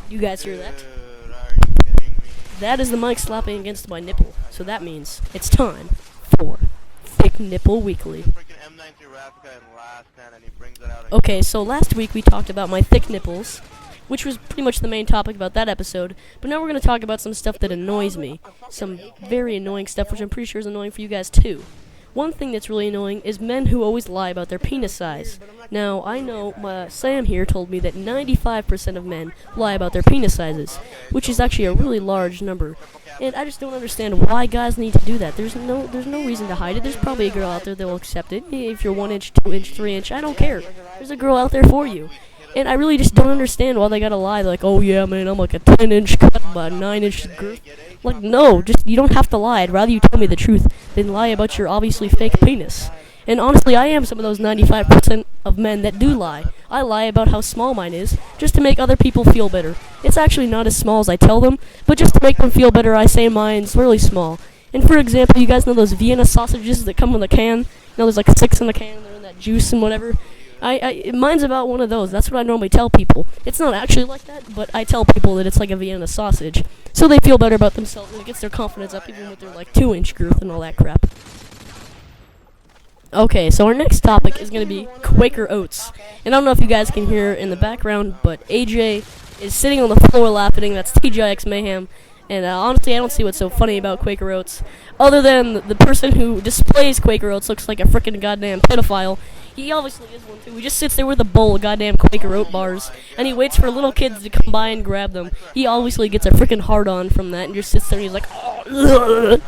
You guys hear that? Dude, are you kidding me? That is the mic slapping against my nipple. So that means it's time for Thick Nipple Weekly. Freaking M93 rap guy in last man, and he brings it out again. Okay, so last week we talked about my thick nipples, which was pretty much the main topic about that episode. But now we're going to talk about some stuff that annoys me. Some very annoying stuff, which I'm pretty sure is annoying for you guys too. One thing that's really annoying is men who always lie about their penis size. Now, I know Sam here told me that 95% of men lie about their penis sizes, which is actually a really large number. And I just don't understand why guys need to do that. There's no reason to hide it. There's probably a girl out there that will accept it. If you're 1 inch, 2 inch, 3 inch, I don't care. There's a girl out there for you. And I really just don't understand why they gotta lie. They're like, oh yeah, man, I'm like a 10-inch cut by 9-inch girth. Like, no, you don't have to lie. I'd rather you tell me the truth than lie about your obviously fake penis. And honestly, I am some of those 95% of men that do lie. I lie about how small mine is, just to make other people feel better. It's actually not as small as I tell them, but just to make them feel better, I say mine's really small. And for example, you guys know those Vienna sausages that come in the can? You know, there's like 6 in the can, they're in that juice and whatever. Mine's about one of those. That's what I normally tell people. It's not actually like that, but I tell people that it's like a Vienna sausage, so they feel better about themselves, and it gets their confidence up, even with their like 2-inch girth and all that crap. Okay, so our next topic is going to be Quaker Oats. And I don't know if you guys can hear in the background, but AJ is sitting on the floor laughing. That's TGI Mayhem. And honestly, I don't see what's so funny about Quaker Oats, other than the person who displays Quaker Oats looks like a freaking goddamn pedophile. He obviously is one too. He just sits there with a bowl of goddamn Quaker Oat bars, and he waits for little kids to come by and grab them. He obviously gets a freaking hard-on from that, and just sits there and he's like, oh,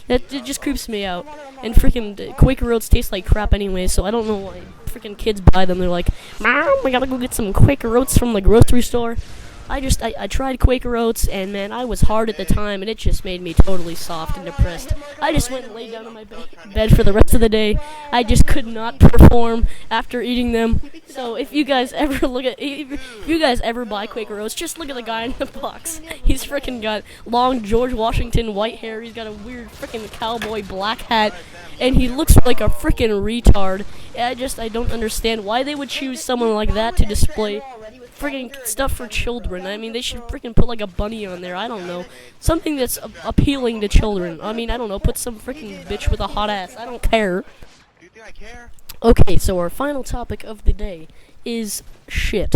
it just creeps me out. And freaking Quaker Oats taste like crap anyway, so I don't know why freaking kids buy them. They're like, Mom, we gotta go get some Quaker Oats from the grocery store. I tried Quaker Oats, and man, I was hard at the time, and it just made me totally soft and depressed. I just went and laid down on my bed for the rest of the day. I just could not perform after eating them. So if you guys ever if you guys ever buy Quaker Oats, just look at the guy in the box. He's freaking got long George Washington white hair. He's got a weird freaking cowboy black hat, and he looks like a freaking retard. I don't understand why they would choose someone like that to display freaking stuff for children. I mean, they should freaking put like a bunny on there. I don't know, something that's appealing to children. I mean, I don't know, put some freaking bitch with a hot ass. I don't care. Do you think I care? Okay, so our final topic of the day is shit.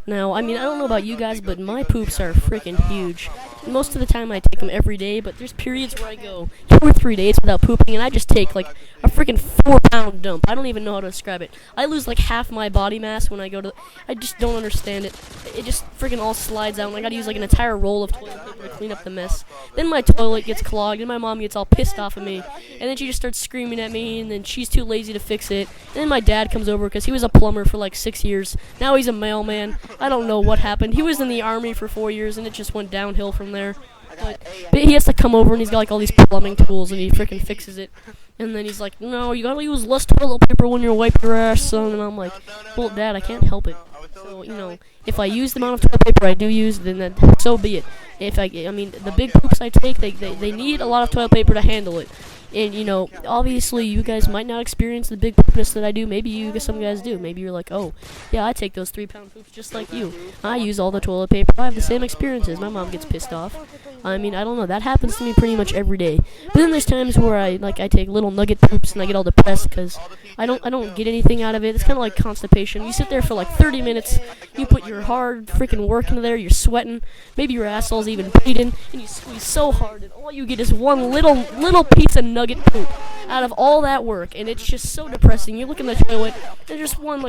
Now, I mean, I don't know about you guys, but my poops are freaking huge. Most of the time I take them every day, but there's periods where I go 2 or 3 days without pooping, and I just take like a freaking 4-pound dump. I don't even know how to describe it. I lose like half my body mass when I go to... I just don't understand it. It just freaking all slides out, and I gotta use like an entire roll of toilet paper to clean up the mess. Then my toilet gets clogged, and my mom gets all pissed off at me, and then she just starts screaming at me, and then she's too lazy to fix it. And then my dad comes over, because he was a plumber for like 6 years. Now he's a mailman. I don't know what happened. He was in the army for 4 years, and it just went downhill from there. But he has to come over, and he's got like all these plumbing tools, and he freaking fixes it. And then he's like, no, you gotta use less toilet paper when you're wiping your ass, son. And I'm like, well, Dad, I can't help it. So, you know, if I use the amount of toilet paper I do use, then so be it. I mean, the big poops I take, they need a lot of toilet paper to handle it. And, you know, obviously you guys might not experience the big poopness that I do. Maybe some guys do. Maybe you're like, oh, yeah, I take those 3-pound poops just like you. I use all the toilet paper. I have the same experiences. My mom gets pissed off. I mean, I don't know. That happens to me pretty much every day. But then there's times where I take little nugget poops and I get all depressed because I don't get anything out of it. It's kind of like constipation. You sit there for like 30 minutes. You put your hard freaking work into there. You're sweating. Maybe your asshole's even bleeding. And you squeeze so hard, and all you get is one little piece of nugget poop out of all that work, and it's just so depressing. You look in the toilet, there's just one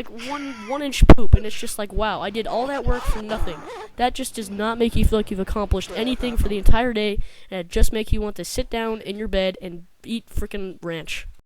inch poop, and it's just like, wow, I did all that work for nothing. That just does not make you feel like you've accomplished anything for the entire day, and it just makes you want to sit down in your bed and eat freaking ranch.